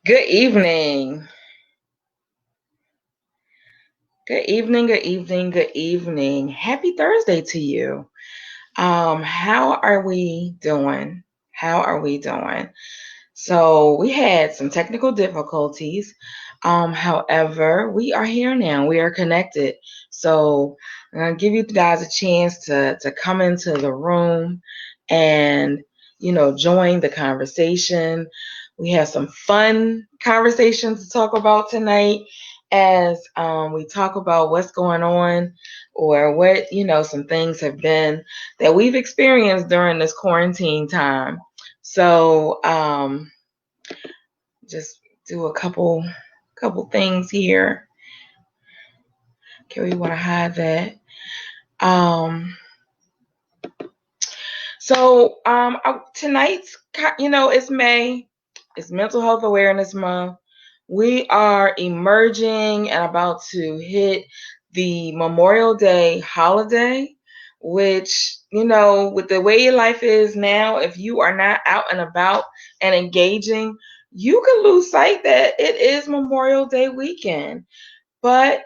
Good evening. Good evening, good evening, good evening. Happy Thursday to you. How are we doing? How are we doing? So we had some technical difficulties. However, we are here now. We are connected. So I'm gonna give you guys a chance to come into the room and join the conversation. We have some fun conversations to talk about tonight as we talk about what's going on or what some things have been that we've experienced during this quarantine time. So just do a couple things here. Okay, we want to hide that. Um, tonight's, it's May. It's Mental Health Awareness Month. We are emerging and about to hit the Memorial Day holiday, which, with the way your life is now, if you are not out and about and engaging, you can lose sight that it is Memorial Day weekend. But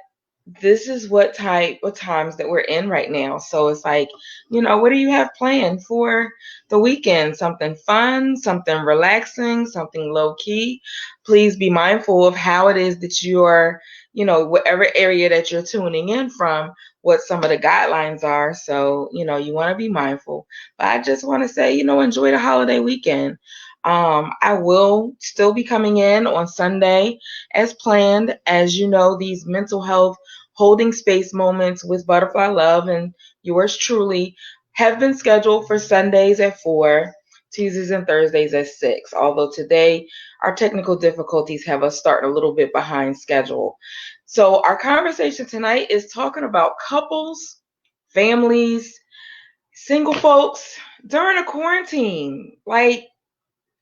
this is what type of times that we're in right now. So it's like, what do you have planned for the weekend? Something fun, something relaxing, something low key. Please be mindful of how it is that you're, whatever area that you're tuning in from, what some of the guidelines are. So, you want to be mindful. But I just want to say, enjoy the holiday weekend. I will still be coming in on Sunday as planned. As you know, these mental health holding space moments with Butterfly Love and yours truly have been scheduled for Sundays at 4, Tuesdays and Thursdays at 6. Although today our technical difficulties have us starting a little bit behind schedule. So our conversation tonight is talking about couples, families, single folks during a quarantine. Like,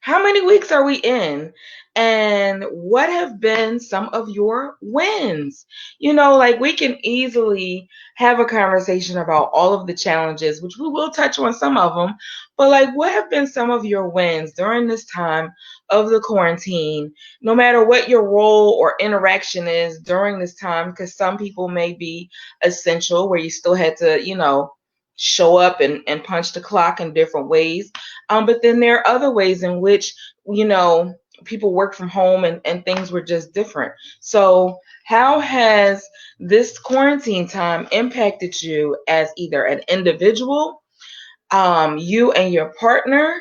how many weeks are we in? And what have been some of your wins? Like we can easily have a conversation about all of the challenges, which we will touch on some of them. But like, what have been some of your wins during this time of the quarantine, no matter what your role or interaction is during this time? Because some people may be essential where you still had to, show up and punch the clock in different ways. But then there are other ways in which, people work from home and things were just different. So, how has this quarantine time impacted you as either an individual, you and your partner,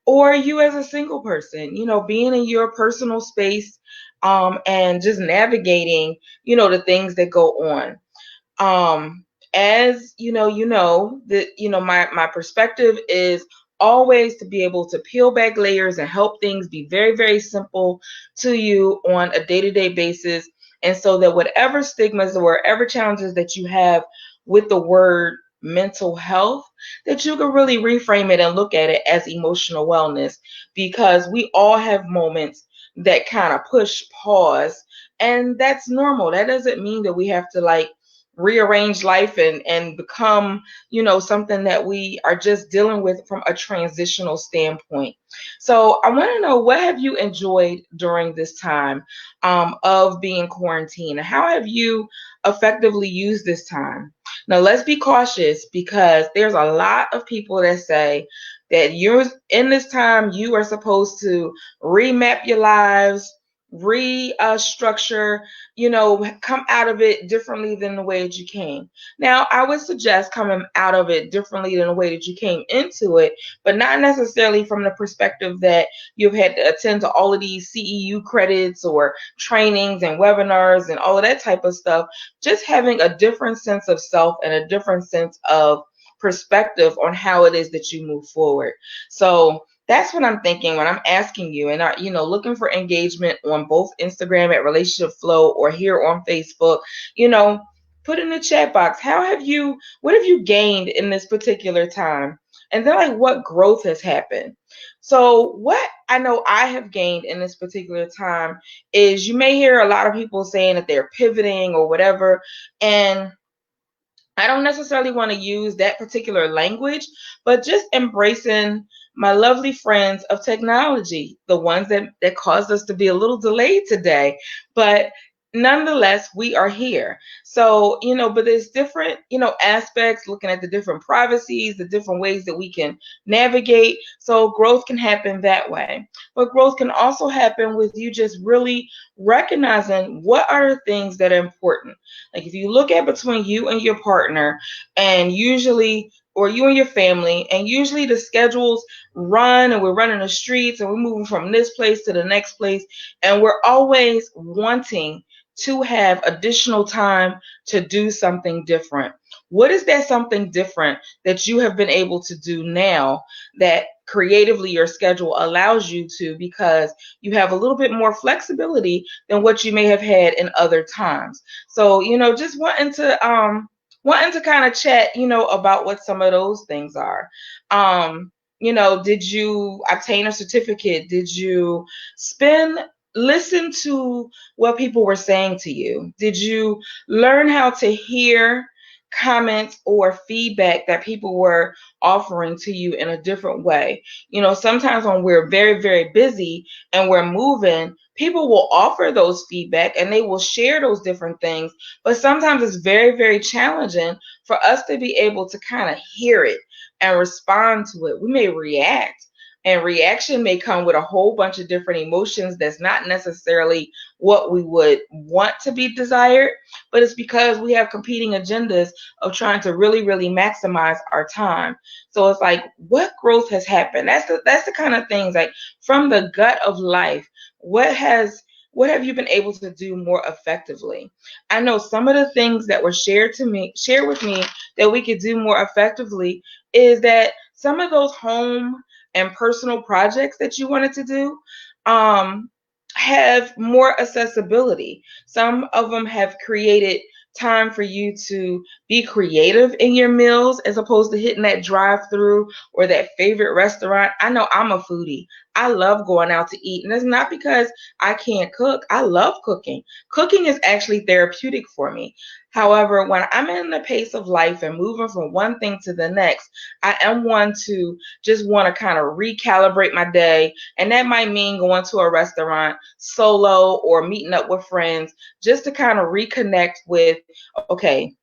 or you as a single person? Being in your personal space, and just navigating, the things that go on. As that my perspective is always to be able to peel back layers and help things be very, very simple to you on a day-to-day basis, and so that whatever stigmas or whatever challenges that you have with the word mental health, that you can really reframe it and look at it as emotional wellness, because we all have moments that kind of push pause, and that's normal. That doesn't mean that we have to like rearrange life and become something that we are just dealing with from a transitional standpoint. So I want to know, what have you enjoyed during this time of being quarantined? How have you effectively used this time? Now let's be cautious, because there's a lot of people that say that you're in this time, you are supposed to remap your lives, restructure, come out of it differently than the way that you came. Now, I would suggest coming out of it differently than the way that you came into it, but not necessarily from the perspective that you've had to attend to all of these CEU credits or trainings and webinars and all of that type of stuff. Just having a different sense of self and a different sense of perspective on how it is that you move forward. So that's what I'm thinking when I'm asking you, and looking for engagement on both Instagram at Relationship Flow or here on Facebook. Put in the chat box, what have you gained in this particular time? And then like, what growth has happened? So what I know I have gained in this particular time is, you may hear a lot of people saying that they're pivoting or whatever, and I don't necessarily want to use that particular language, but just embracing my lovely friends of technology, the ones that caused us to be a little delayed today. But nonetheless, we are here. So, but there's different, aspects, looking at the different privacies, the different ways that we can navigate. So growth can happen that way. But growth can also happen with you just really recognizing what are the things that are important. Like if you look at between you and your partner, and usually, or you and your family, and usually the schedules run and we're running the streets and we're moving from this place to the next place, and we're always wanting to have additional time to do something different. What is that something different that you have been able to do now that creatively your schedule allows you to, because you have a little bit more flexibility than what you may have had in other times? So, just wanting to kind of chat, about what some of those things are. Did you obtain a certificate? Did you listen to what people were saying to you? Did you learn how to hear comments or feedback that people were offering to you in a different way? Sometimes when we're very, very busy and we're moving, people will offer those feedback and they will share those different things. But sometimes it's very, very challenging for us to be able to kind of hear it and respond to it. We may react, and reaction may come with a whole bunch of different emotions that's not necessarily what we would want to be desired, but it's because we have competing agendas of trying to really, really maximize our time. So it's like, what growth has happened? That's the kind of things, like, from the gut of life, what have you been able to do more effectively? I know some of the things that were shared with me that we could do more effectively is that some of those home and personal projects that you wanted to do have more accessibility. Some of them have created time for you to be creative in your meals as opposed to hitting that drive-through or that favorite restaurant. I know I'm a foodie. I love going out to eat, and it's not because I can't cook. I love cooking. Cooking is actually therapeutic for me. However, when I'm in the pace of life and moving from one thing to the next, I am one to just want to kind of recalibrate my day. And that might mean going to a restaurant solo or meeting up with friends just to kind of reconnect with, okay,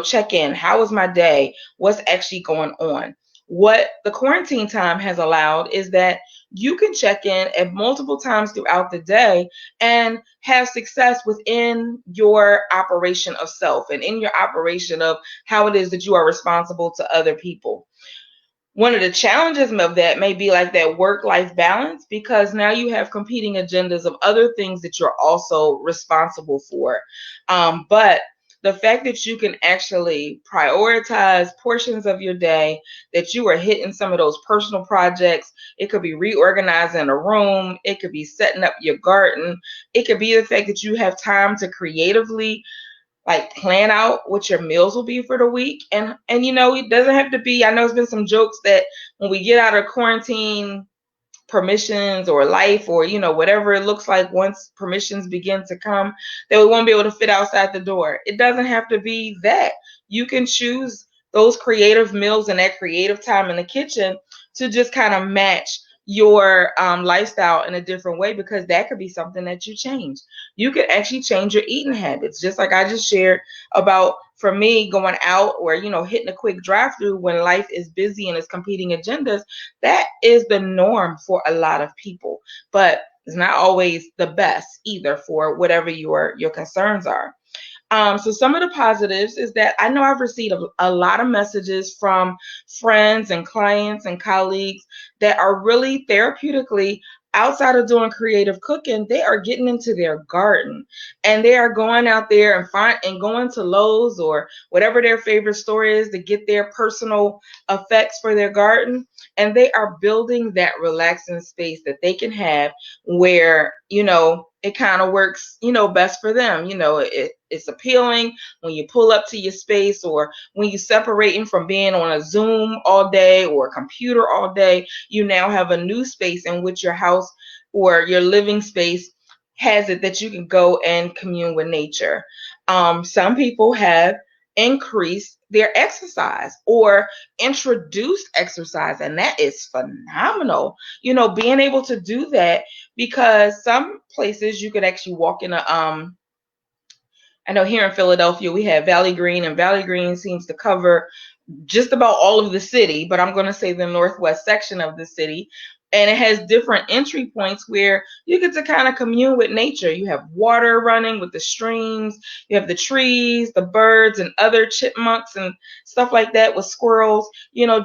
check in. How was my day? What's actually going on? What the quarantine time has allowed is that you can check in at multiple times throughout the day and have success within your operation of self and in your operation of how it is that you are responsible to other people. One of the challenges of that may be like that work-life balance, because now you have competing agendas of other things that you're also responsible for. But the fact that you can actually prioritize portions of your day, that you are hitting some of those personal projects, it could be reorganizing a room, it could be setting up your garden, it could be the fact that you have time to creatively like plan out what your meals will be for the week. And it doesn't have to be, I know there's been some jokes that when we get out of quarantine permissions or life, or whatever it looks like, once permissions begin to come, that we won't be able to fit outside the door. It doesn't have to be that. You can choose those creative meals and that creative time in the kitchen to just kind of match your lifestyle in a different way, because that could be something that you change. You could actually change your eating habits, just like I just shared about, for me, going out or hitting a quick drive-through when life is busy and it's competing agendas. That is the norm for a lot of people, but it's not always the best either for whatever your concerns are. So some of the positives is that I know I've received a lot of messages from friends and clients and colleagues that are really therapeutically, outside of doing creative cooking, they are getting into their garden and they are going out there and going to Lowe's or whatever their favorite store is to get their personal effects for their garden. And they are building that relaxing space that they can have where, it kind of works, best for them. It's appealing when you pull up to your space, or when you're separating from being on a Zoom all day or a computer all day. You now have a new space in which your house or your living space has it that you can go and commune with nature. Some people have increased their exercise or introduce exercise, and that is phenomenal. Being able to do that, because some places you could actually walk in a I know here in Philadelphia we have Valley Green, and Valley Green seems to cover just about all of the city, but I'm going to say the northwest section of the city. And it has different entry points where you get to kind of commune with nature. You have water running with the streams, you have the trees, the birds, and other chipmunks and stuff like that with squirrels,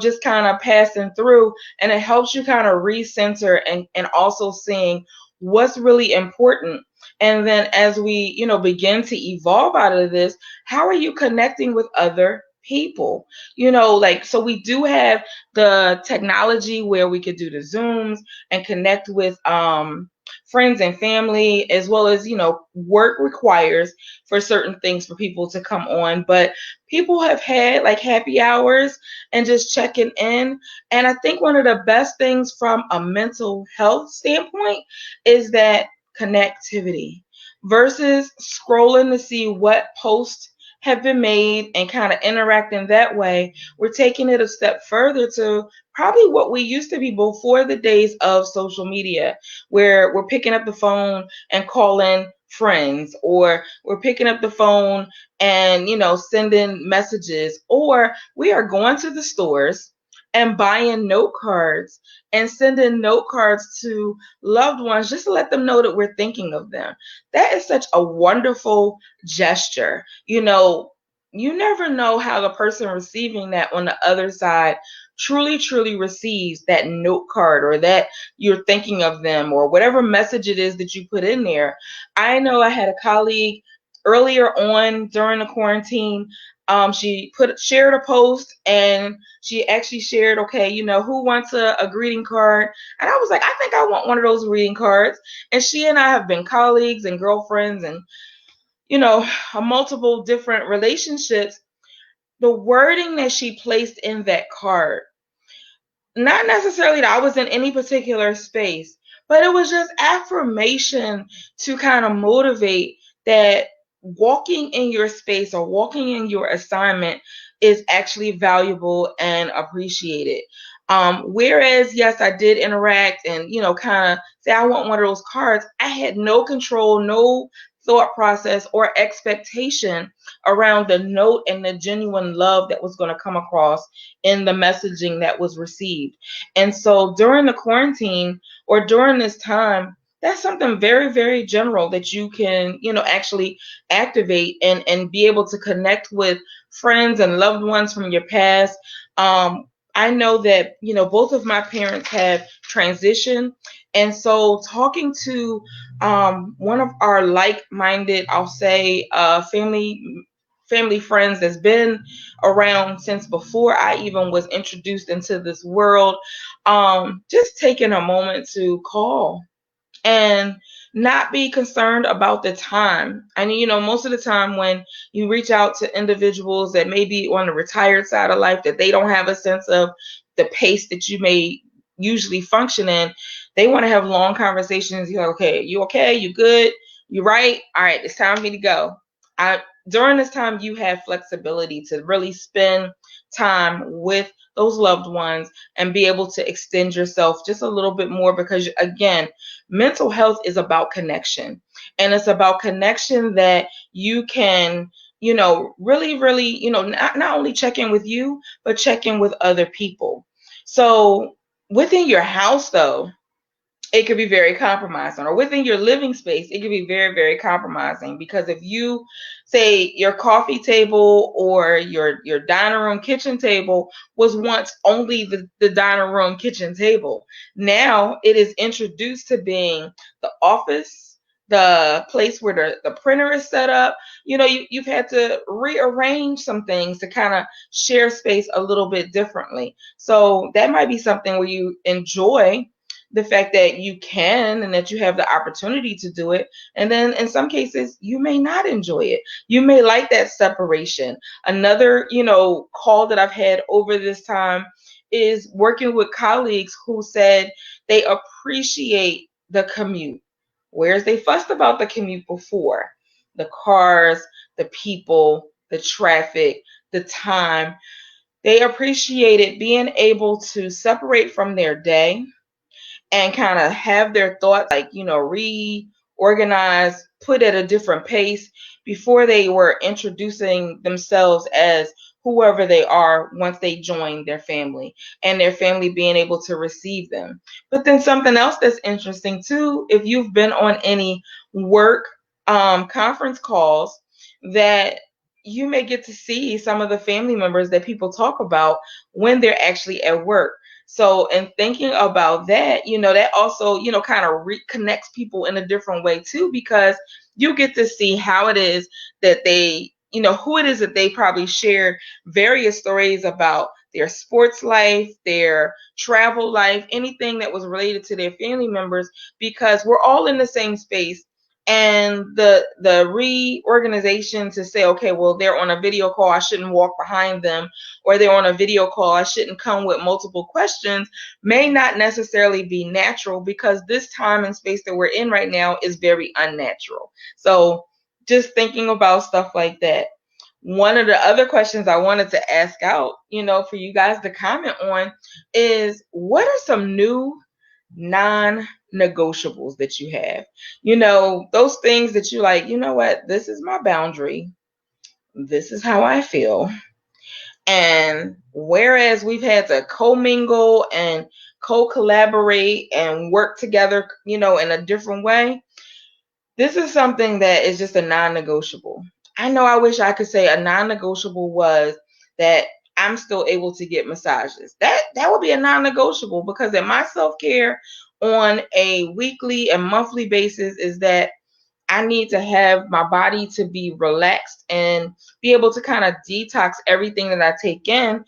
just kind of passing through. And it helps you kind of recenter and also seeing what's really important. And then as we, begin to evolve out of this, how are you connecting with other people? So we do have the technology where we could do the Zooms and connect with friends and family, as well as, work requires for certain things for people to come on. But people have had like happy hours and just checking in. And I think one of the best things from a mental health standpoint is that connectivity versus scrolling to see what posts have been made and kind of interacting that way. We're taking it a step further to probably what we used to be before the days of social media, where we're picking up the phone and calling friends, or we're picking up the phone and sending messages, or we are going to the stores and buying note cards and sending note cards to loved ones just to let them know that we're thinking of them. That is such a wonderful gesture. You never know how the person receiving that on the other side truly, truly receives that note card, or that you're thinking of them, or whatever message it is that you put in there. I know I had a colleague earlier on during the quarantine. She shared a post, and she actually shared, okay, who wants a greeting card? And I was like, I think I want one of those greeting cards. And she and I have been colleagues and girlfriends and, multiple different relationships. The wording that she placed in that card, not necessarily that I was in any particular space, but it was just affirmation to kind of motivate that walking in your space or walking in your assignment is actually valuable and appreciated. Whereas, yes, I did interact and, kind of say, I want one of those cards. I had no control, no thought process or expectation around the note and the genuine love that was going to come across in the messaging that was received. And so during the quarantine or during this time, that's something very, very general that you can, actually activate and be able to connect with friends and loved ones from your past. I know that, both of my parents have transitioned. And so talking to one of our like-minded, I'll say, family friends that's been around since before I even was introduced into this world, just taking a moment to call and not be concerned about the time. I mean, most of the time when you reach out to individuals that may be on the retired side of life, that they don't have a sense of the pace that you may usually function in, they want to have long conversations. You're like, okay, you okay? You good? You right? All right, it's time for me to go. During this time, you have flexibility to really spend time with those loved ones and be able to extend yourself just a little bit more, because again, mental health is about connection, and it's about connection that you can, really, really, not only check in with you, but check in with other people. So within your house, though, it could be very compromising, or within your living space, it could be very, very compromising, because if you say your coffee table or your dining room kitchen table was once only the dining room kitchen table, now it is introduced to being the office, the place where the printer is set up. You've had to rearrange some things to kind of share space a little bit differently. So that might be something where you enjoy the fact that you can and that you have the opportunity to do it. And then in some cases, you may not enjoy it. You may like that separation. Another, call that I've had over this time is working with colleagues who said they appreciate the commute, whereas they fussed about the commute before. The cars, the people, the traffic, the time. They appreciated being able to separate from their day and kind of have their thoughts, like, reorganize, put at a different pace before they were introducing themselves as whoever they are once they join their family, and their family being able to receive them. But then something else that's interesting too, if you've been on any work conference calls, that you may get to see some of the family members that people talk about when they're actually at work. So, in thinking about that, that also, kind of reconnects people in a different way too, because you get to see how it is that they, who it is that they probably shared various stories about their sports life, their travel life, anything that was related to their family members, because we're all in the same space. And the reorganization to say, okay, well, they're on a video call, I shouldn't walk behind them, or they're on a video call, I shouldn't come with multiple questions, may not necessarily be natural, because this time and space that we're in right now is very unnatural. So just thinking about stuff like that. One of the other questions I wanted to ask out, for you guys to comment on is, what are some new non-negotiables that you have? Those things that you like, what, this is my boundary. This is how I feel. And whereas we've had to commingle and co-collaborate and work together, in a different way, this is something that is just a non-negotiable. I know I wish I could say a non-negotiable was that I'm still able to get massages. That would be a non-negotiable, because in my self-care on a weekly and monthly basis is that I need to have my body to be relaxed and be able to kind of detox everything that I take in,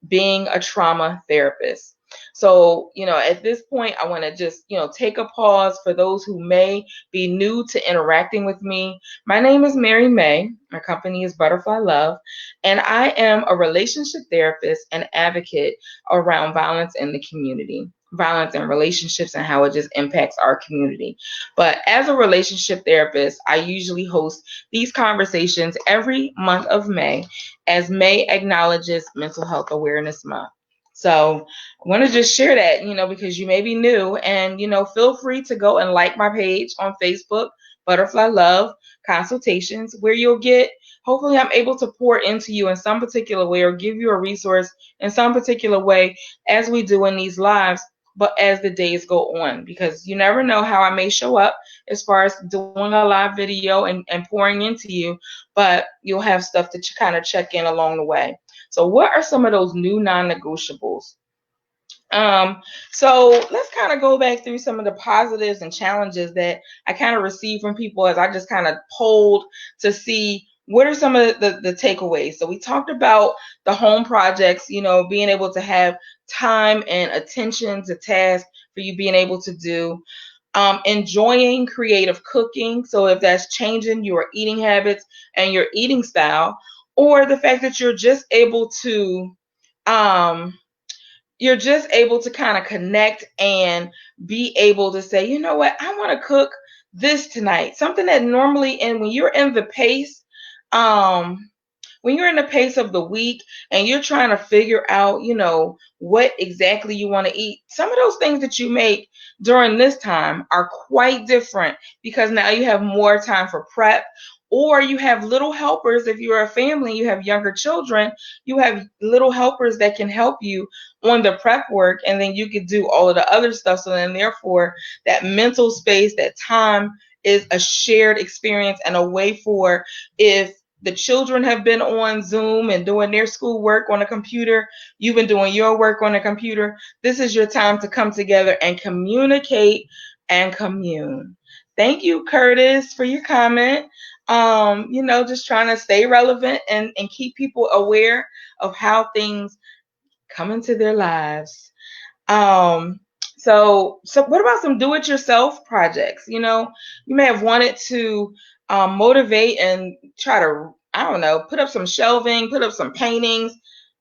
being a trauma therapist. So, at this point, I want to just, take a pause for those who may be new to interacting with me. My name is Mary May. My company is Butterfly Love, and I am a relationship therapist and advocate around violence in the community, violence in relationships, and how it just impacts our community. But as a relationship therapist, I usually host these conversations every month of May, as May acknowledges Mental Health Awareness Month. So I want to just share that, because you may be new, and, feel free to go and like my page on Facebook, Butterfly Love Consultations, where you'll get, hopefully I'm able to pour into you in some particular way, or give you a resource in some particular way, as we do in these lives, but as the days go on, because you never know how I may show up as far as doing a live video and pouring into you, but you'll have stuff that you kind of check in along the way. So what are some of those new non-negotiables? So let's kind of go back through some of the positives and challenges that I kind of received from people as I just kind of polled to see what are some of the takeaways. So we talked about the home projects, being able to have time and attention to tasks for you being able to do. Enjoying creative cooking. So if that's changing your eating habits and your eating style, or the fact that you're just able to kind of connect and be able to say, you know what, I want to cook this tonight. Something that normally, and when you're in the pace, when you're in the pace of the week and you're trying to figure out, what exactly you want to eat, some of those things that you make during this time are quite different, because now you have more time for prep, or you have little helpers. If you're a family, you have younger children, you have little helpers that can help you on the prep work, and then you could do all of the other stuff. So then therefore that mental space, that time is a shared experience, and a way for, if the children have been on Zoom and doing their school work on a computer, you've been doing your work on a computer, this is your time to come together and communicate and commune. Thank you, Curtis, for your comment. Just trying to stay relevant and keep people aware of how things come into their lives. So what about some do-it-yourself projects? You may have wanted to motivate and try to, I don't know, put up some shelving, put up some paintings,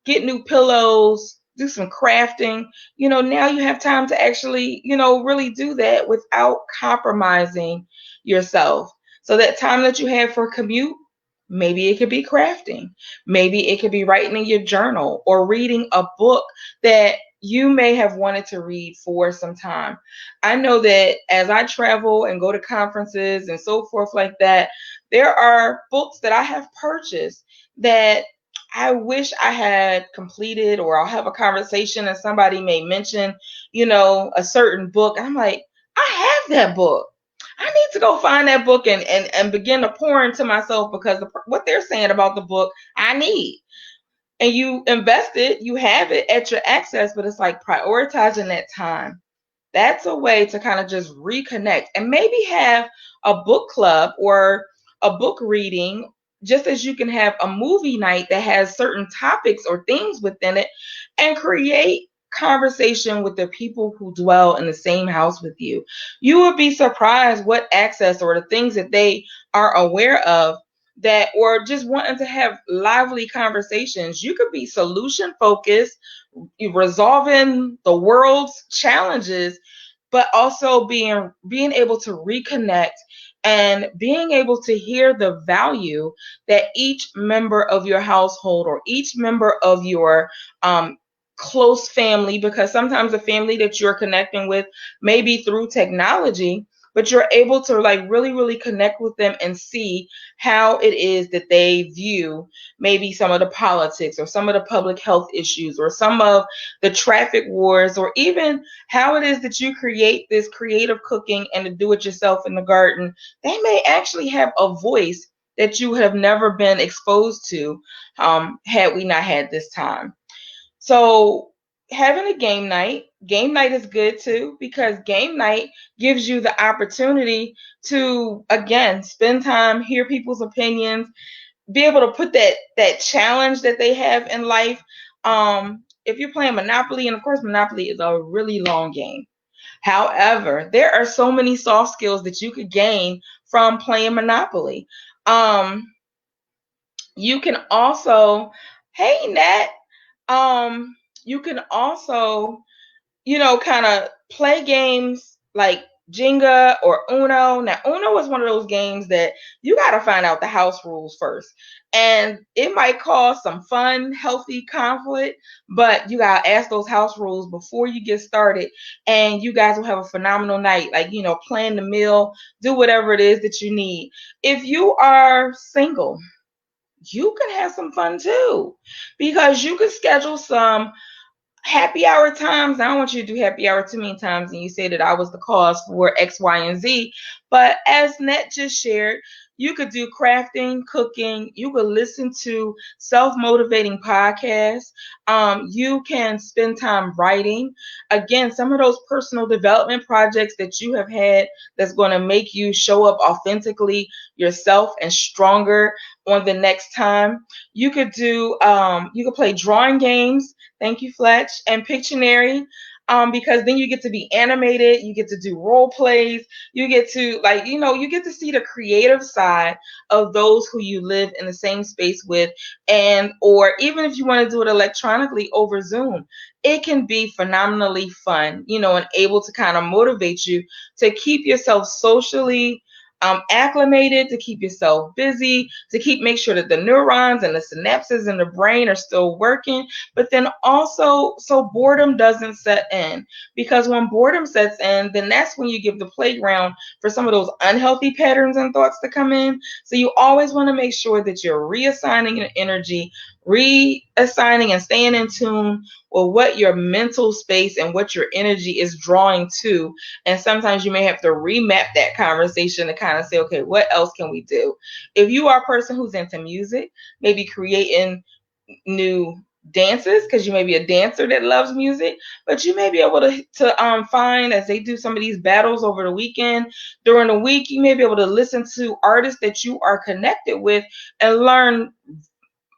get new pillows, do some crafting. Now you have time to actually, really do that without compromising yourself. So that time that you have for commute, Maybe it could be crafting. Maybe it could be writing in your journal or reading a book that you may have wanted to read for some time. I know that as I travel and go to conferences and so forth like that, there are books that I have purchased that I wish I had completed, or I'll have a conversation and somebody may mention, a certain book. I'm like, I have that book. I need to go find that book and begin to pour into myself, because what they're saying about the book, I need. And you invest it, you have it at your access, but it's like prioritizing that time. That's a way to kind of just reconnect and maybe have a book club or a book reading, just as you can have a movie night that has certain topics or themes within it, and create conversation with the people who dwell in the same house with you. You would be surprised what access or the things that they are aware of, that, or just wanting to have lively conversations. You could be solution focused, resolving the world's challenges, but also being able to reconnect and being able to hear the value that each member of your household or each member of your close family, because sometimes the family that you're connecting with may be through technology, but you're able to like really, really connect with them and see how it is that they view maybe some of the politics or some of the public health issues or some of the traffic wars, or even how it is that you create this creative cooking and to do it yourself in the garden. They may actually have a voice that you have never been exposed to, had we not had this time. So having a game night is good too, because game night gives you the opportunity to again spend time, hear people's opinions, be able to put that challenge that they have in life. If you're playing Monopoly, and of course Monopoly is a really long game. However, there are so many soft skills that you could gain from playing Monopoly. Um, you can also, hey Nat, um, you can also, kind of play games like Jenga or Uno. Now, Uno is one of those games that you got to find out the house rules first. And it might cause some fun, healthy conflict, but you got to ask those house rules before you get started. And you guys will have a phenomenal night. Like, plan the meal, do whatever it is that you need. If you are single, you can have some fun too, because you could schedule some happy hour times. I don't want you to do happy hour too many times and you say that I was the cause for X, Y, and Z. But as Net just shared, you could do crafting, cooking. You could listen to self-motivating podcasts. You can spend time writing. Again, some of those personal development projects that you have had that's going to make you show up authentically yourself and stronger on the next time. You could do, you could play drawing games. Thank you, Fletch, and Pictionary, because then you get to be animated, you get to do role plays, you get to you get to see the creative side of those who you live in the same space with, and or even if you want to do it electronically over Zoom, it can be phenomenally fun, and able to kind of motivate you to keep yourself socially acclimated, to keep yourself busy, to make sure that the neurons and the synapses in the brain are still working, but then also so boredom doesn't set in. Because when boredom sets in, then that's when you give the playground for some of those unhealthy patterns and thoughts to come in. So you always want to make sure that you're reassigning your energy, reassigning and staying in tune with what your mental space and what your energy is drawing to. And sometimes you may have to remap that conversation to kind of say, okay, what else can we do? If you are a person who's into music, maybe creating new dances, because you may be a dancer that loves music, but you may be able to find, as they do some of these battles over the weekend, during the week, you may be able to listen to artists that you are connected with and learn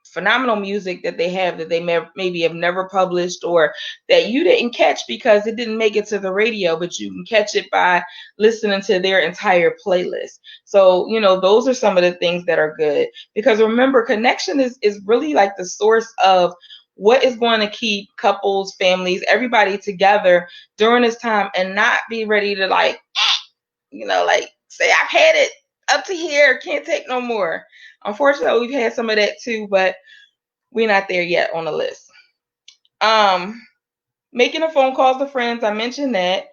phenomenal music that they have that they maybe have never published, or that you didn't catch because it didn't make it to the radio, but you can catch it by listening to their entire playlist. So, those are some of the things that are good, because remember, connection is really like the source of what is going to keep couples, families, everybody together during this time, and not be ready to like say, I've had it. up to here, can't take no more. Unfortunately, we've had some of that too, but we're not there yet on the list. Making a phone calls to friends, I mentioned that.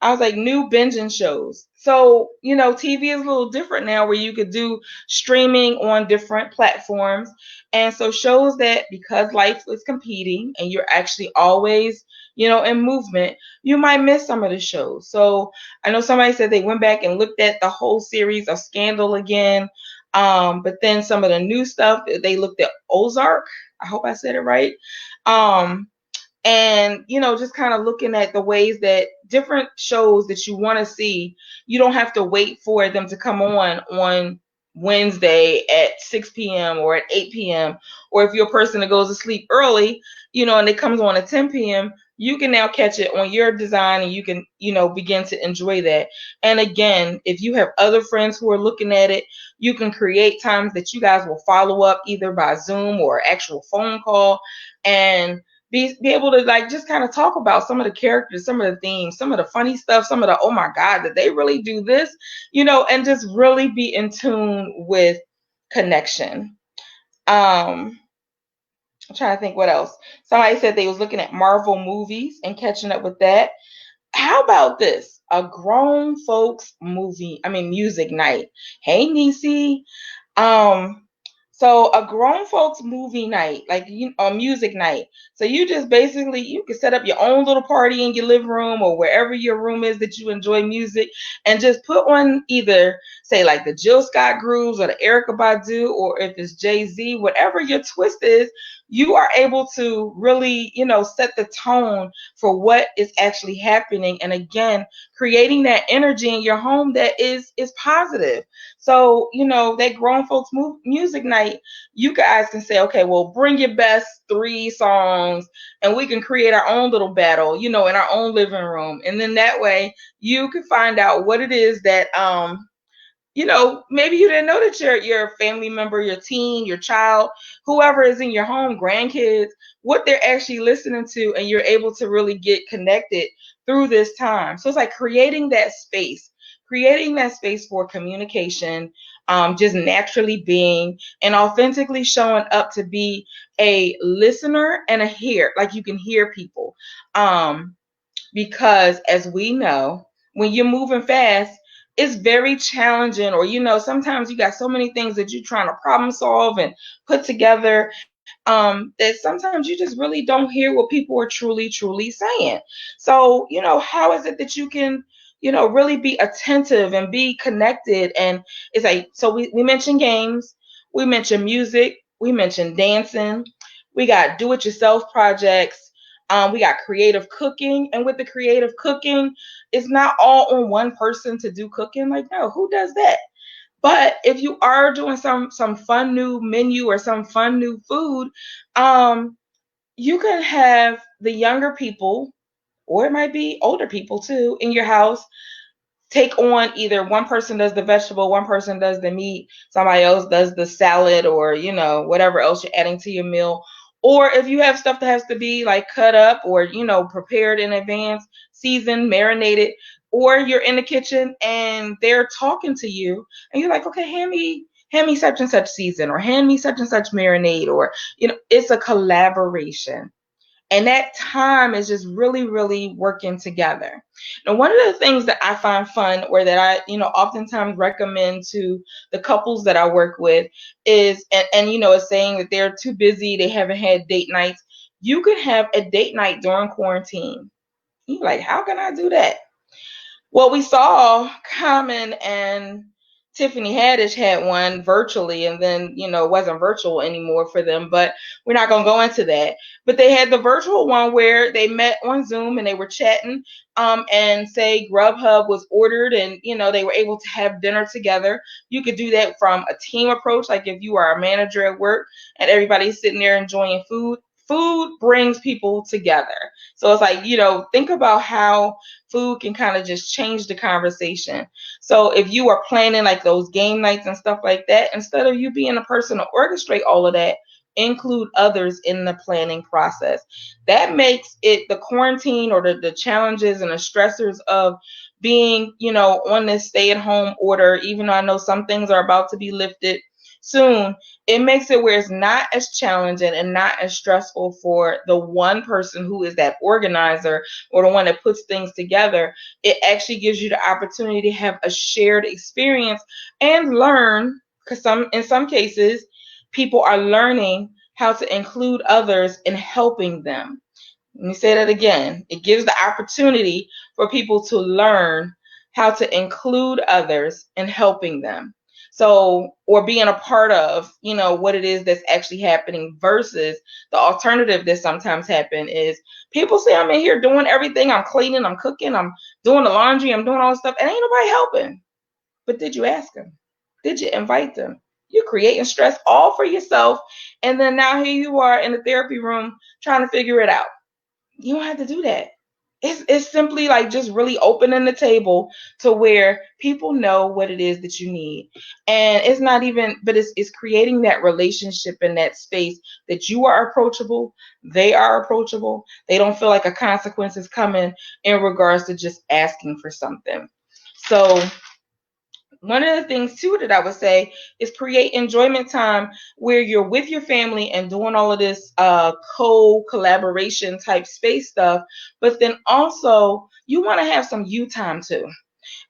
I was like, new binging shows. So, TV is a little different now where you could do streaming on different platforms. And so shows that because life is competing and you're actually always, in movement, you might miss some of the shows. So I know somebody said they went back and looked at the whole series of Scandal again. But then some of the new stuff, they looked at Ozark. I hope I said it right. And just kind of looking at the ways that different shows that you want to see, you don't have to wait for them to come on Wednesday at 6 p.m. or at 8 p.m. or if you're a person that goes to sleep early, and it comes on at 10 p.m., you can now catch it on your design and you can begin to enjoy that. And again, if you have other friends who are looking at it, you can create times that you guys will follow up either by Zoom or actual phone call and be able to just kind of talk about some of the characters, some of the themes, some of the funny stuff, some of the, oh my God, did they really do this? And just really be in tune with connection. I'm trying to think what else. Somebody said they was looking at Marvel movies and catching up with that. How about this? A grown folks music night. Hey, Nisi. So a grown folks movie night, a music night. So you just basically, you can set up your own little party in your living room or wherever your room is that you enjoy music and just put on either say like the Jill Scott grooves or the Erykah Badu, or if it's Jay-Z, whatever your twist is, you are able to really, set the tone for what is actually happening. And again, creating that energy in your home that is positive. So, that grown folks music night, you guys can say, okay, well, bring your best 3 songs and we can create our own little battle, in our own living room. And then that way you can find out what it is that, maybe you didn't know that your family member, your teen, your child, whoever is in your home, grandkids, what they're actually listening to, and you're able to really get connected through this time. So it's like creating that space for communication, just naturally being and authentically showing up to be a listener and a hear, like you can hear people. Because as we know, when you're moving fast, it's very challenging, or sometimes you got so many things that you're trying to problem solve and put together, that sometimes you just really don't hear what people are truly saying. So how is it that you can really be attentive and be connected? And it's like, so we mentioned games, we mentioned music, we mentioned dancing, we got do-it-yourself projects, we got creative cooking. And with the creative cooking, it's not all on one person to do cooking. Like, no, who does that? But if you are doing some fun new menu or some fun new food, you can have the younger people, or it might be older people too, in your house take on, either one person does the vegetable, one person does the meat, somebody else does the salad, or whatever else you're adding to your meal. Or if you have stuff that has to be like cut up or prepared in advance, seasoned, marinated, or you're in the kitchen and they're talking to you and you're like, okay, hand me such and such season, or hand me such and such marinade, or it's a collaboration. And that time is just really, really working together. Now, one of the things that I find fun, or that I, oftentimes recommend to the couples that I work with is, and is saying that they're too busy, they haven't had date nights. You can have a date night during quarantine. You're like, how can I do that? Well, we saw Common and Tiffany Haddish had one virtually, and then, it wasn't virtual anymore for them, but we're not going to go into that. But they had the virtual one where they met on Zoom and they were chatting, and say Grubhub was ordered and, they were able to have dinner together. You could do that from a team approach, like if you are a manager at work and everybody's sitting there enjoying food. Food brings people together. So it's like, think about how food can kind of just change the conversation. So if you are planning like those game nights and stuff like that, instead of you being a person to orchestrate all of that, include others in the planning process. That makes it, the quarantine or the challenges and the stressors of being, on this stay-at-home order, even though I know some things are about to be lifted soon, it makes it where it's not as challenging and not as stressful for the one person who is that organizer or the one that puts things together. It actually gives you the opportunity to have a shared experience and learn, because in some cases, people are learning how to include others in helping them. Let me say that again. It gives the opportunity for people to learn how to include others in helping them. So, or being a part of, what it is that's actually happening, versus the alternative that sometimes happen is people say, I'm in here doing everything. I'm cleaning, I'm cooking, I'm doing the laundry, I'm doing all this stuff, and ain't nobody helping. But did you ask them? Did you invite them? You're creating stress all for yourself. And then now here you are in the therapy room trying to figure it out. You don't have to do that. It's simply like just really opening the table to where people know what it is that you need. And it's not even, but it's creating that relationship in that space that you are approachable, they are approachable. They don't feel like a consequence is coming in regards to just asking for something. So one of the things too that I would say is create enjoyment time where you're with your family and doing all of this co-collaboration type space stuff, but then also you want to have some you time too.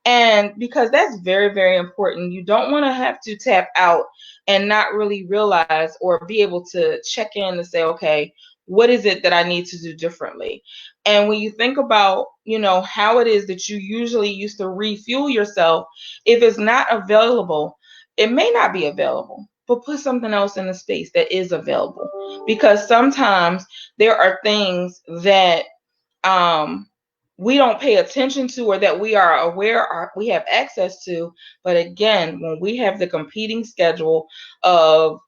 And because that's very, very important, you don't want to have to tap out and not really realize or be able to check in and say, okay, what is it that I need to do differently? And when you think about, how it is that you usually used to refuel yourself, if it's not available, it may not be available, but put something else in the space that is available. Because sometimes there are things that we don't pay attention to, or that we are aware we have access to. But again, when we have the competing schedule of,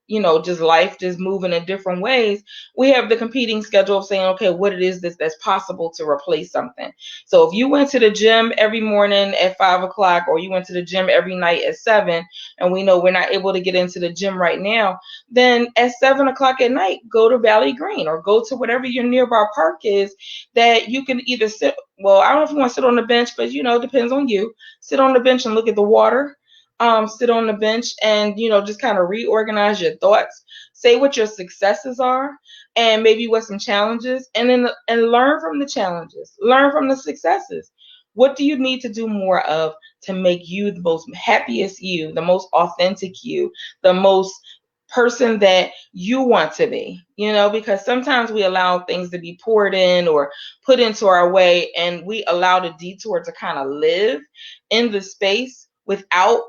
just life just moving in different ways, we have the competing schedule of saying, okay, what it is that's possible to replace something. So if you went to the gym every morning at 5 o'clock, or you went to the gym every night at 7, and we know we're not able to get into the gym right now, then at 7 o'clock at night, go to Valley Green or go to whatever your nearby park is that you can either sit. Well, I don't know if you want to sit on the bench, but it depends on you. Sit on the bench and look at the water. Sit on the bench and just kind of reorganize your thoughts. Say what your successes are, and maybe what some challenges, and then learn from the challenges. Learn from the successes. What do you need to do more of to make you the most happiest you, the most authentic you, the most person that you want to be, because sometimes we allow things to be poured in or put into our way, and we allow the detour to kind of live in the space without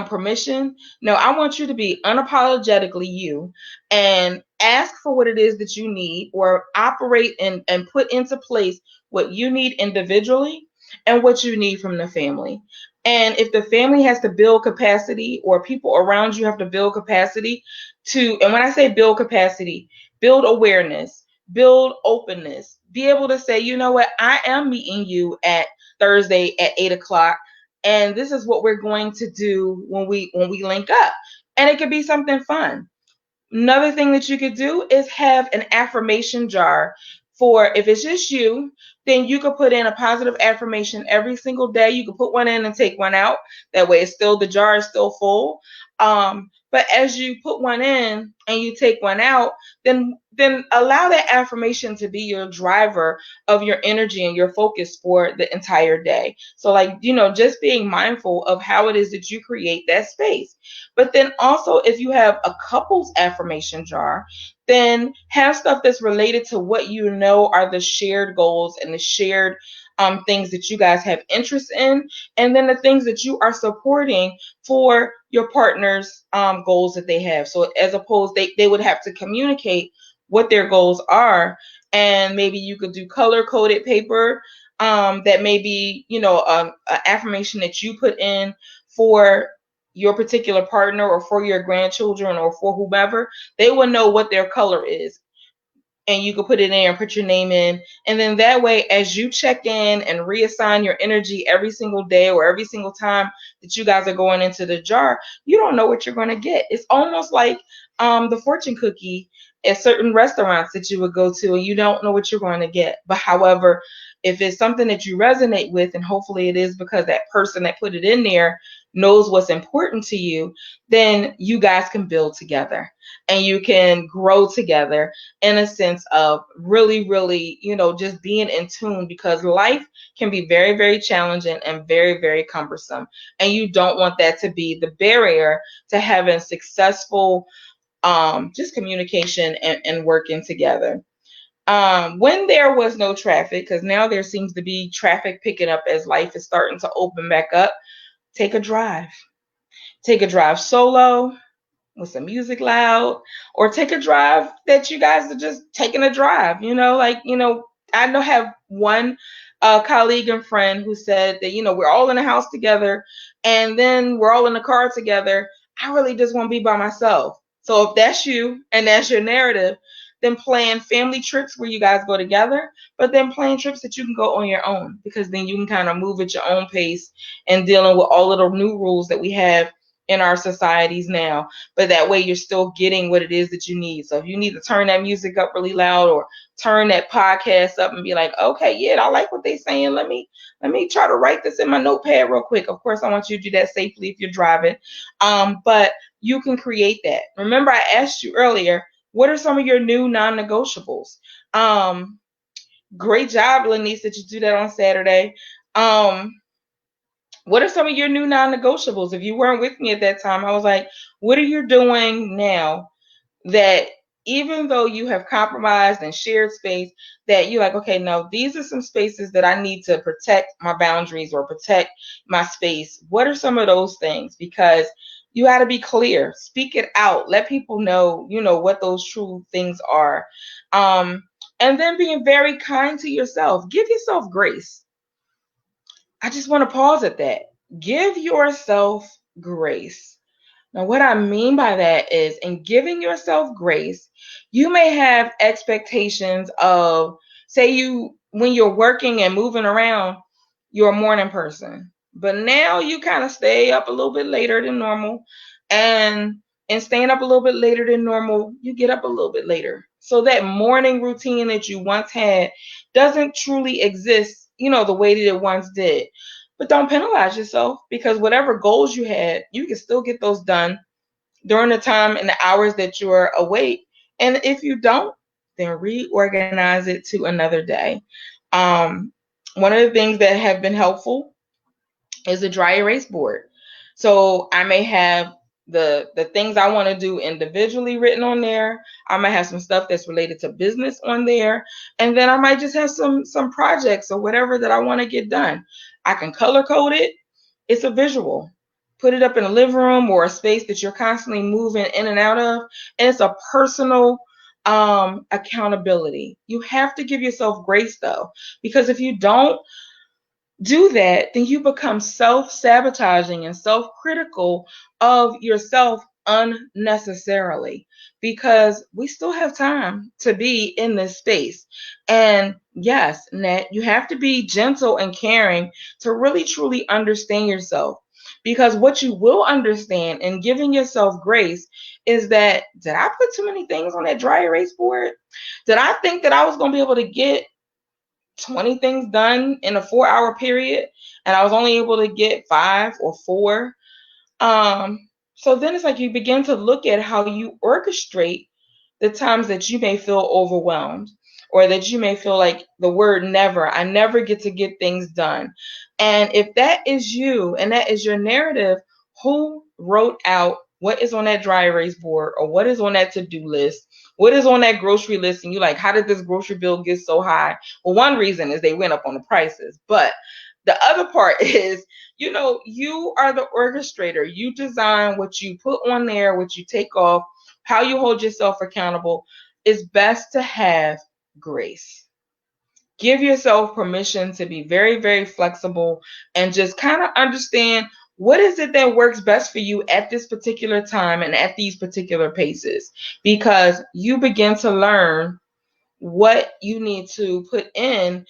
permission. No, I want you to be unapologetically you and ask for what it is that you need, or operate and put into place what you need individually and what you need from the family. And if the family has to build capacity, or people around you have to build capacity and when I say build capacity, build awareness, build openness, be able to say, you know what, I am meeting you at Thursday at 8 o'clock. And this is what we're going to do when we link up. And it could be something fun. Another thing that you could do is have an affirmation jar for, if it's just you, then you could put in a positive affirmation every single day. You could put one in and take one out. That way the jar is still full. But as you put one in and you take one out, then allow that affirmation to be your driver of your energy and your focus for the entire day. So just being mindful of how it is that you create that space. But then also, if you have a couple's affirmation jar, then have stuff that's related to what are the shared goals and the shared things that you guys have interest in, and then the things that you are supporting for your partner's goals that they have. So as opposed, they would have to communicate what their goals are, and maybe you could do color-coded paper that may be, an affirmation that you put in for your particular partner, or for your grandchildren, or for whomever. They will know what their color is, and you can put it in and put your name in. And then that way, as you check in and reassign your energy every single day, or every single time that you guys are going into the jar, you don't know what you're going to get. It's almost like the fortune cookie at certain restaurants that you would go to and you don't know what you're going to get. But however, if it's something that you resonate with, and hopefully it is because that person that put it in there knows what's important to you, then you guys can build together and you can grow together in a sense of really, really, just being in tune, because life can be very, very challenging and very, very cumbersome. And you don't want that to be the barrier to having successful just communication and working together. When there was no traffic, because now there seems to be traffic picking up as life is starting to open back up, take a drive. Take a drive solo with some music loud, or take a drive that you guys are just taking a drive. I know have one colleague and friend who said that, we're all in the house together and then we're all in the car together. I really just want to be by myself. So if that's you and that's your narrative, then plan family trips where you guys go together, but then plan trips that you can go on your own, because then you can kind of move at your own pace and dealing with all of the new rules that we have in our societies now. But that way you're still getting what it is that you need. So if you need to turn that music up really loud or turn that podcast up and be like, okay, yeah, I like what they're saying. Let me try to write this in my notepad real quick. Of course, I want you to do that safely if you're driving. But you can create that. Remember, I asked you earlier, what are some of your new non-negotiables? Great job, Lanice, that you do that on Saturday. What are some of your new non-negotiables? If you weren't with me at that time, I was like, what are you doing now that even though you have compromised and shared space, that you're like, okay, no, these are some spaces that I need to protect my boundaries or protect my space. What are some of those things? Because you got to be clear, speak it out, let people know, what those true things are. And then being very kind to yourself. Give yourself grace. I just want to pause at that. Give yourself grace. Now, what I mean by that is, in giving yourself grace, you may have expectations of, say, when you're working and moving around, you're a morning person, but now you kind of stay up a little bit later than normal, and in staying up a little bit later than normal, you get up a little bit later. So that morning routine that you once had doesn't truly exist, the way that it once did. But don't penalize yourself, because whatever goals you had, you can still get those done during the time and the hours that you're awake. And if you don't, then reorganize it to another day. One of the things that have been helpful is a dry erase board. So I may have the things I want to do individually written on there. I might have some stuff that's related to business on there. And then I might just have some projects or whatever that I want to get done. I can color code it. It's a visual. Put it up in a living room or a space that you're constantly moving in and out of. And it's a personal accountability. You have to give yourself grace, though, because if you don't do that, then you become self-sabotaging and self-critical of yourself unnecessarily, because we still have time to be in this space. And yes, Nat, you have to be gentle and caring to really truly understand yourself, because what you will understand in giving yourself grace is that, did I put too many things on that dry erase board? Did I think that I was going to be able to get 20 things done in a 4-hour period and I was only able to get 5 or 4? So then it's like you begin to look at how you orchestrate the times that you may feel overwhelmed, or that you may feel like the word never, I never get to get things done. And if that is you and that is your narrative, who wrote out what is on that dry erase board, or what is on that to-do list? What is on that grocery list? And you're like, how did this grocery bill get so high? Well, one reason is they went up on the prices. But the other part is, you are the orchestrator. You design what you put on there, what you take off, how you hold yourself accountable. It's best to have grace. Give yourself permission to be very, very flexible and just kind of understand what is it that works best for you at this particular time and at these particular paces, because you begin to learn what you need to put in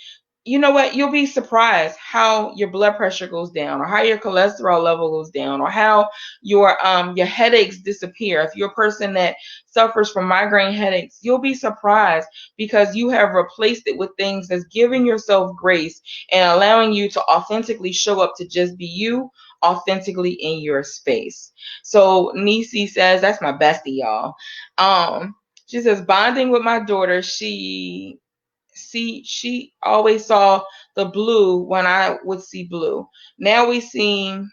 you know what? You'll be surprised how your blood pressure goes down, or how your cholesterol level goes down, or how your headaches disappear. If you're a person that suffers from migraine headaches, you'll be surprised because you have replaced it with things that's giving yourself grace and allowing you to authentically show up to just be you authentically in your space. So Nisi says, that's my bestie, y'all. She says, bonding with my daughter, she always saw the blue when I would see blue. Now we seem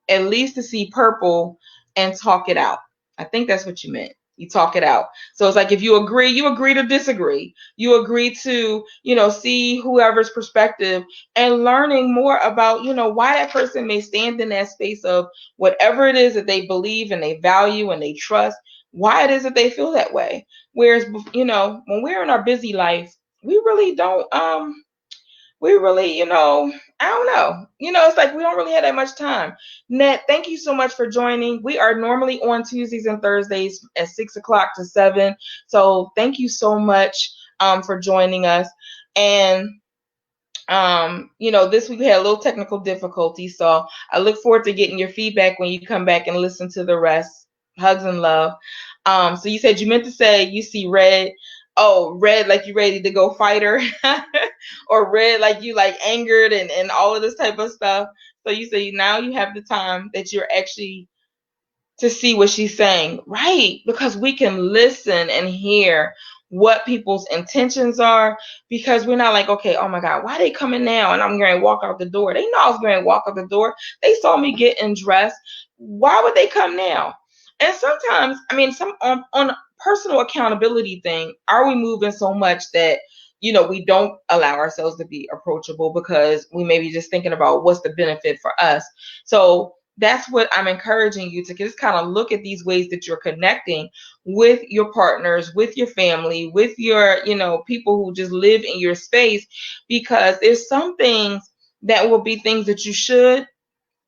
at least to see purple and talk it out. I think that's what you meant. You talk it out. So it's like if you agree to disagree. You agree to, see whoever's perspective and learning more about, why that person may stand in that space of whatever it is that they believe and they value and they trust, why it is that they feel that way. Whereas, when we're in our busy life, we really don't I don't know. It's like we don't really have that much time. Net, thank you so much for joining. We are normally on Tuesdays and Thursdays at 6 o'clock to 7. So thank you so much for joining us. And this week we had a little technical difficulty. So I look forward to getting your feedback when you come back and listen to the rest. Hugs and love. So you said you meant to say you see red. Oh, red like you ready to go fighter, or red like you like angered and all of this type of stuff. So you say now you have the time that you're actually to see what she's saying, right? Because we can listen and hear what people's intentions are, because we're not like, okay, oh my God, why are they coming now? And I'm going to walk out the door. They know I was going to walk out the door. They saw me getting dressed. Why would they come now? And sometimes, some on personal accountability thing, are we moving so much that we don't allow ourselves to be approachable because we may be just thinking about what's the benefit for us. So that's what I'm encouraging you to just kind of look at these ways that you're connecting with your partners, with your family, with your, people who just live in your space, because there's some things that will be things that you should,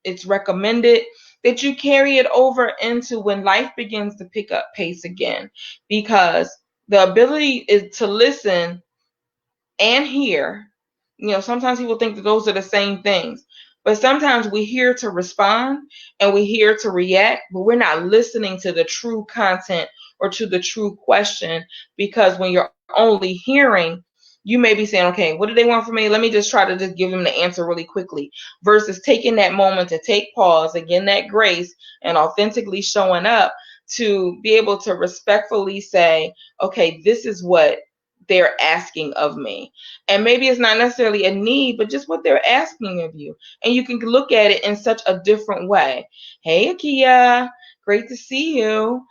it's recommended that you carry it over into when life begins to pick up pace again, because the ability is to listen and hear. Sometimes people think that those are the same things, but sometimes we're here to respond and we're here to react, but we're not listening to the true content or to the true question, because when you're only hearing, you may be saying, okay, what do they want from me? Let me just try to just give them the answer really quickly, versus taking that moment to take pause, again, that grace, and authentically showing up to be able to respectfully say, okay, this is what they're asking of me. And maybe it's not necessarily a need, but just what they're asking of you. And you can look at it in such a different way. Hey, Akia, great to see you.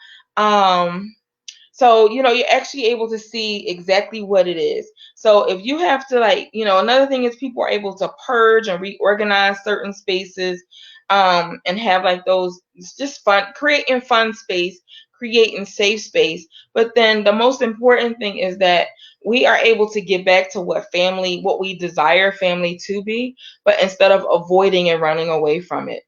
So, you're actually able to see exactly what it is. So if you have to another thing is people are able to purge and reorganize certain spaces, and have like those, it's just fun, creating fun space, creating safe space. But then the most important thing is that we are able to get back to what we desire family to be, but instead of avoiding and running away from it.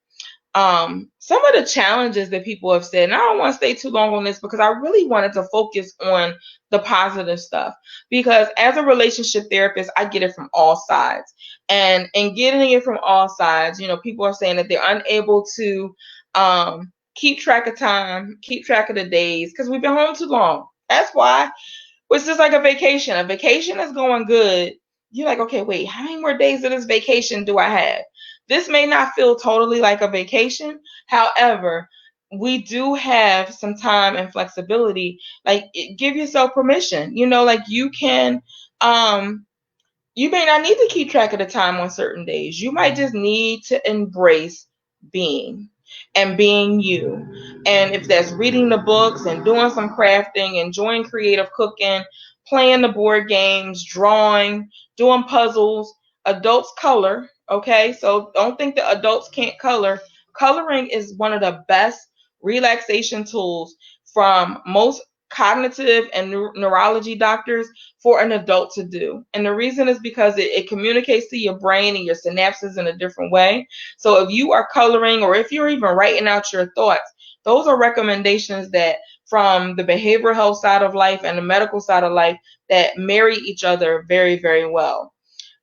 Some of the challenges that people have said, and I don't want to stay too long on this because I really wanted to focus on the positive stuff, because as a relationship therapist, I get it from all sides. And in getting it from all sides, people are saying that they're unable to keep track of time, keep track of the days, because we've been home too long. That's why. It's just like a vacation. A vacation is going good. You're like, okay, wait, how many more days of this vacation do I have? This may not feel totally like a vacation. However, we do have some time and flexibility. Like, give yourself permission. Like you can, you may not need to keep track of the time on certain days. You might just need to embrace being and being you. And if that's reading the books and doing some crafting, enjoying creative cooking, playing the board games, drawing, doing puzzles, adults color. Okay, so don't think that adults can't color. Coloring is one of the best relaxation tools from most cognitive and neurology doctors for an adult to do. And the reason is because it communicates to your brain and your synapses in a different way. So if you are coloring, or if you're even writing out your thoughts, those are recommendations that from the behavioral health side of life and the medical side of life that marry each other very, very well.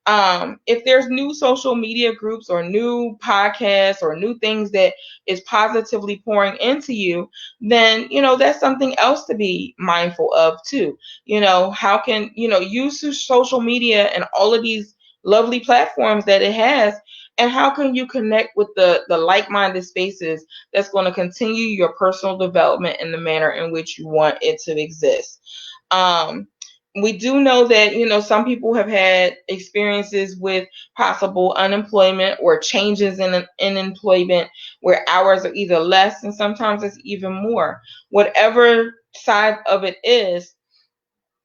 If there's new social media groups or new podcasts or new things that is positively pouring into you, then, that's something else to be mindful of too. How can, use social media and all of these lovely platforms that it has, and how can you connect with the like-minded spaces that's going to continue your personal development in the manner in which you want it to exist. We do know that, some people have had experiences with possible unemployment or changes in employment where hours are either less and sometimes it's even more. Whatever side of it is,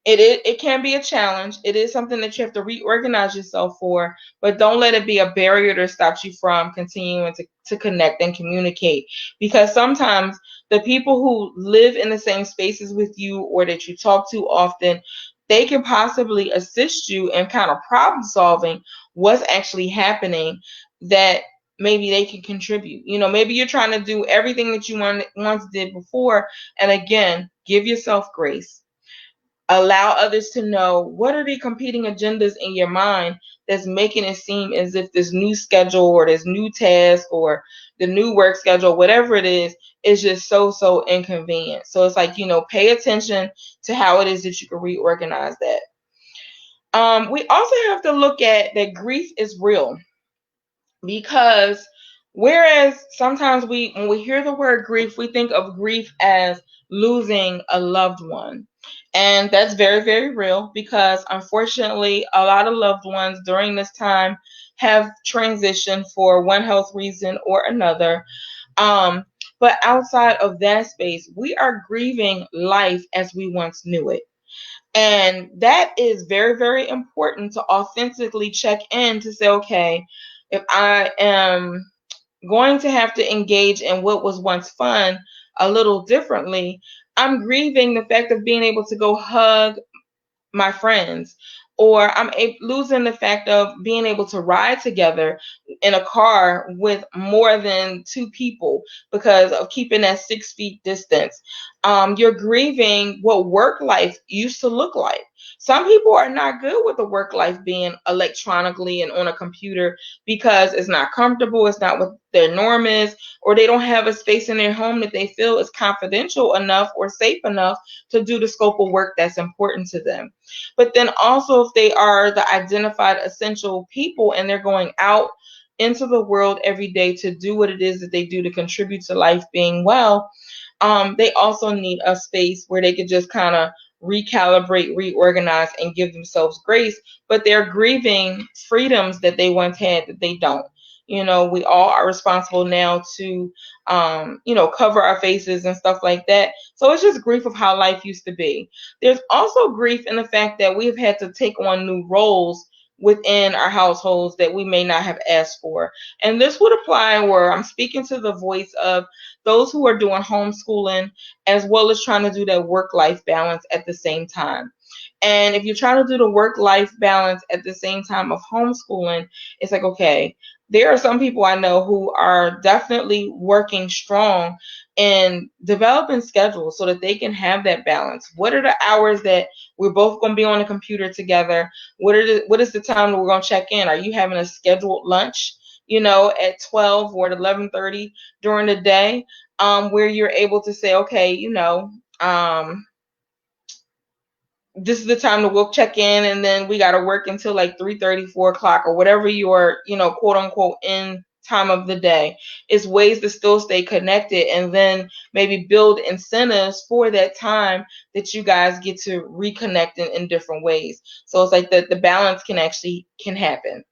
it can be a challenge. It is something that you have to reorganize yourself for, but don't let it be a barrier to stop you from continuing to connect and communicate. Because sometimes the people who live in the same spaces with you or that you talk to often, they can possibly assist you in kind of problem solving what's actually happening, that maybe they can contribute. Maybe you're trying to do everything that you once did before. And again, give yourself grace. Allow others to know what are the competing agendas in your mind that's making it seem as if this new schedule or this new task or the new work schedule, whatever it is just so inconvenient. So it's like, pay attention to how it is that you can reorganize that. We also have to look at that grief is real, because whereas sometimes when we hear the word grief, we think of grief as losing a loved one. And that's very, very real, because unfortunately, a lot of loved ones during this time have transitioned for one health reason or another. Um, but outside of that space, we are grieving life as we once knew it. And that is very, very important to authentically check in to say, okay, if I am going to have to engage in what was once fun a little differently, I'm grieving the fact of being able to go hug my friends, or I'm losing the fact of being able to ride together in a car with more than two people because of keeping that 6 feet distance. You're grieving what work life used to look like. Some people are not good with the work life being electronically and on a computer because it's not comfortable, it's not what their norm is, or they don't have a space in their home that they feel is confidential enough or safe enough to do the scope of work that's important to them. But then also, if they are the identified essential people and they're going out into the world every day to do what it is that they do to contribute to life being well, they also need a space where they could just kind of recalibrate, reorganize, and give themselves grace. But they're grieving freedoms that they once had that they don't. We all are responsible now to, cover our faces and stuff like that. So it's just grief of how life used to be. There's also grief in the fact that we've had to take on new roles within our households that we may not have asked for. And this would apply where I'm speaking to the voice of those who are doing homeschooling as well as trying to do that work-life balance at the same time. And if you're trying to do the work-life balance at the same time of homeschooling, it's like, okay, there are some people I know who are definitely working strong and developing schedules so that they can have that balance. What are the hours that we're both going to be on the computer together? What is the time that we're going to check in? Are you having a scheduled lunch, at 12 or at 11:30 during the day, where you're able to say, okay, this is the time to we'll check in, and then we got to work until like 3:30, 4 o'clock, or whatever your, quote unquote in time of the day. Is ways to still stay connected, and then maybe build incentives for that time that you guys get to reconnect in different ways. So it's like the balance can happen.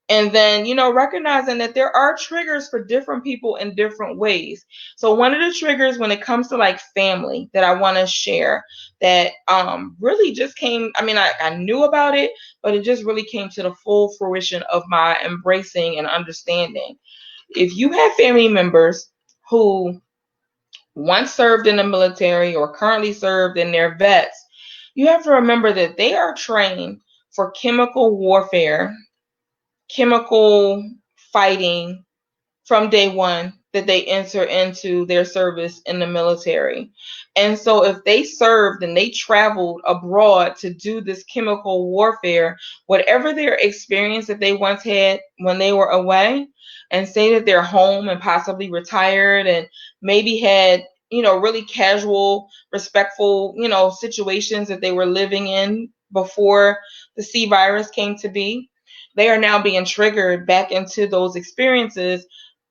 And then, recognizing that there are triggers for different people in different ways. So one of the triggers when it comes to like family that I want to share that really just came, I knew about it, but it just really came to the full fruition of my embracing and understanding. If you have family members who once served in the military or currently served in their vets, you have to remember that they are trained for chemical warfare, chemical fighting from day one that they enter into their service in the military. And so if they served and they traveled abroad to do this chemical warfare, whatever their experience that they once had when they were away, and say that they're home and possibly retired and maybe had, really casual, respectful, situations that they were living in before the C virus came to be, they are now being triggered back into those experiences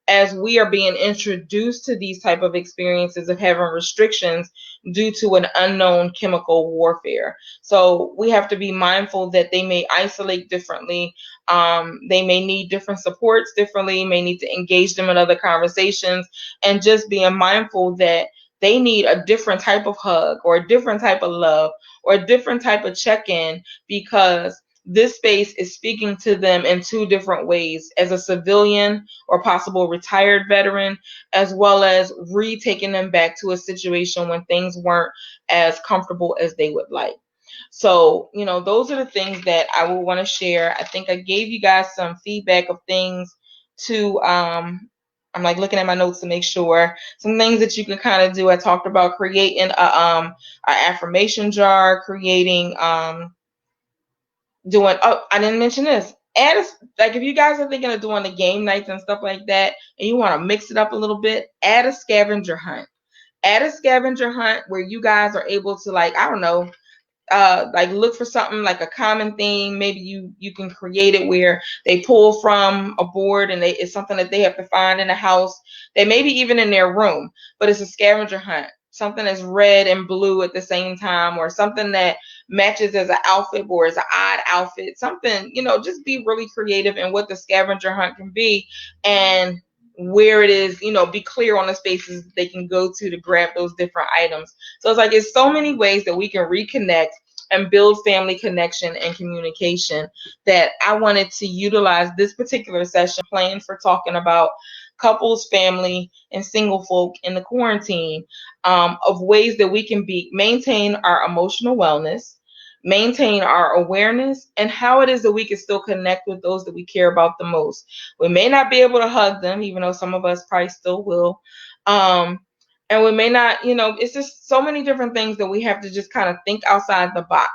as we are being introduced to these type of experiences of having restrictions due to an unknown chemical warfare. So we have to be mindful that they may isolate differently. They may need different supports differently, may need to engage them in other conversations, and just being mindful that they need a different type of hug or a different type of love or a different type of check-in, because this space is speaking to them in two different ways: as a civilian or possible retired veteran, as well as retaking them back to a situation when things weren't as comfortable as they would like. So, those are the things that I would want to share. I think I gave you guys some feedback of things to, I'm like looking at my notes to make sure some things that you can kind of do. I talked about creating a affirmation jar, creating, doing, oh, I didn't mention this. Add a, like if you guys are thinking of doing the game nights and stuff like that, and you want to mix it up a little bit, add a scavenger hunt. Add a scavenger hunt where you guys are able to, like, I don't know, like look for something like a common theme. Maybe you can create it where they pull from a board and it's something that they have to find in the house. They maybe even in their room, but it's a scavenger hunt. Something that's red and blue at the same time, or something that matches as an outfit or as an odd outfit. Something, just be really creative in what the scavenger hunt can be and where it is, be clear on the spaces they can go to grab those different items. So it's like, it's so many ways that we can reconnect and build family connection and communication, that I wanted to utilize this particular session planned for talking about couples, family, and single folk in the quarantine, of ways that we can maintain our emotional wellness, maintain our awareness, and how it is that we can still connect with those that we care about the most. We may not be able to hug them, even though some of us probably still will. And we may not, it's just so many different things that we have to just kind of think outside the box.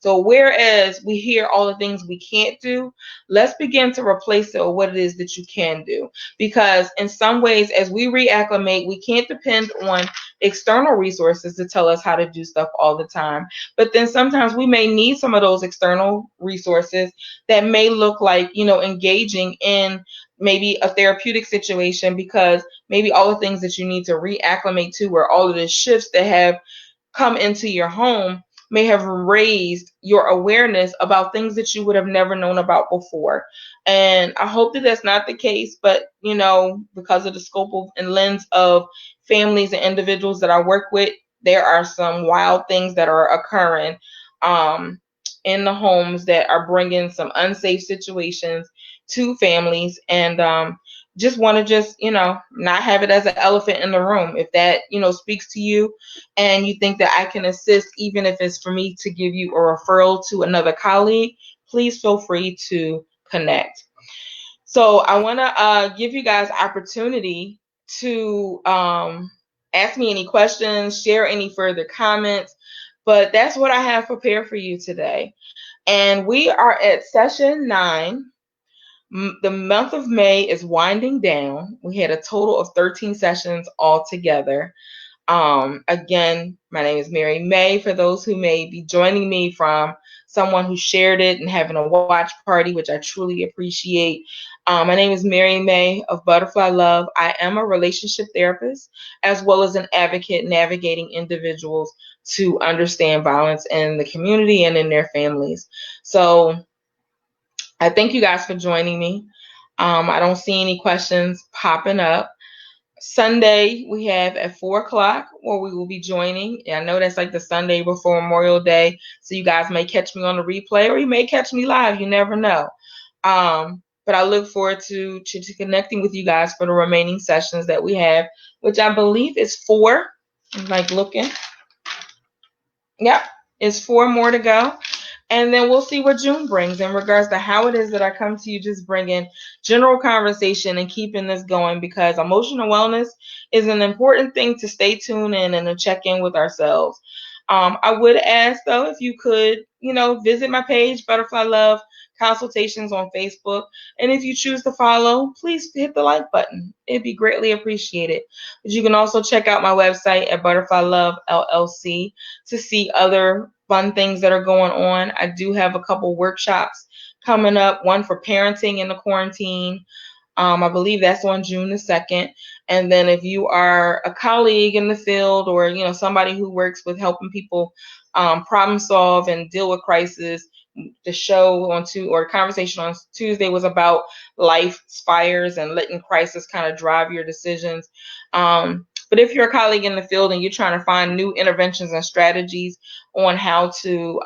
So whereas we hear all the things we can't do, let's begin to replace it with what it is that you can do. Because in some ways, as we reacclimate, we can't depend on external resources to tell us how to do stuff all the time. But then sometimes we may need some of those external resources that may look like, engaging in maybe a therapeutic situation, because maybe all the things that you need to reacclimate to, or all of the shifts that have come into your home, may have raised your awareness about things that you would have never known about before. And I hope that that's not the case, but because of the scope of and lens of families and individuals that I work with, there are some wild things that are occurring in the homes that are bringing some unsafe situations to families. And just want to not have it as an elephant in the room. If that speaks to you and you think that I can assist, even if it's for me to give you a referral to another colleague, please feel free to connect. So I want to give you guys opportunity to ask me any questions, share any further comments, but that's what I have prepared for you today. And we are at session 9. The month of May is winding down. We had a total of 13 sessions altogether. Again, my name is Mary May, for those who may be joining me from someone who shared it and having a watch party, which I truly appreciate. My name is Mary May of Butterfly Love. I am a relationship therapist, as well as an advocate navigating individuals to understand violence in the community and in their families. So I thank you guys for joining me. I don't see any questions popping up. Sunday, we have at 4 o'clock where we will be joining. I know that's like the Sunday before Memorial Day, so you guys may catch me on the replay, or you may catch me live. You never know. But I look forward to connecting with you guys for the remaining sessions that we have, which I believe is 4. I'm like looking. Yep, it's 4 more to go. And then we'll see what June brings in regards to how it is that I come to you, just bringing general conversation and keeping this going, because emotional wellness is an important thing to stay tuned in and to check in with ourselves. I would ask, though, if you could, visit my page, Butterfly Love Consultations on Facebook. And if you choose to follow, please hit the like button. It'd be greatly appreciated. But you can also check out my website at Butterfly Love LLC to see other fun things that are going on. I do have a couple workshops coming up, one for parenting in the quarantine. I believe that's on June the 2nd. And then if you are a colleague in the field, or somebody who works with helping people problem solve and deal with crisis, the show on conversation on Tuesday was about life fires and letting crisis kind of drive your decisions. But if you're a colleague in the field and you're trying to find new interventions and strategies on how to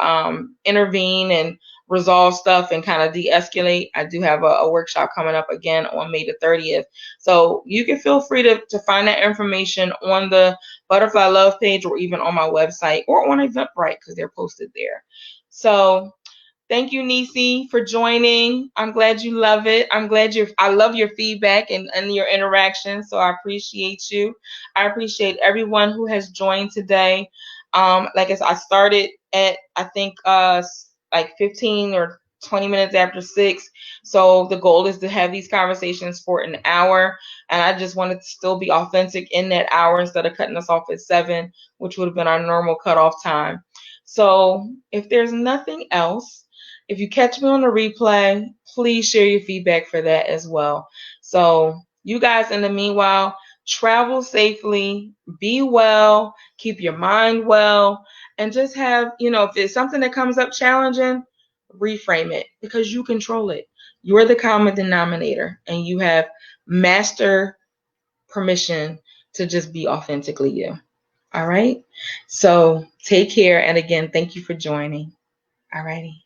intervene and resolve stuff and kind of de-escalate, I do have a workshop coming up again on May the 30th. So you can feel free to find that information on the Butterfly Love page, or even on my website, or on Eventbrite, because they're posted there. So thank you, Nisi, for joining. I'm glad you love it. I love your feedback and your interaction. So I appreciate you. I appreciate everyone who has joined today. Like I said, I started at, I think, like 15 or 20 minutes after 6. So the goal is to have these conversations for an hour. And I just wanted to still be authentic in that hour instead of cutting us off at 7, which would have been our normal cutoff time. So if there's nothing else, if you catch me on the replay, please share your feedback for that as well. So you guys, in the meanwhile, travel safely, be well, keep your mind well, and just have, if it's something that comes up challenging, reframe it, because you control it. You're the common denominator, and you have master permission to just be authentically you. All right? So take care. And again, thank you for joining. All righty.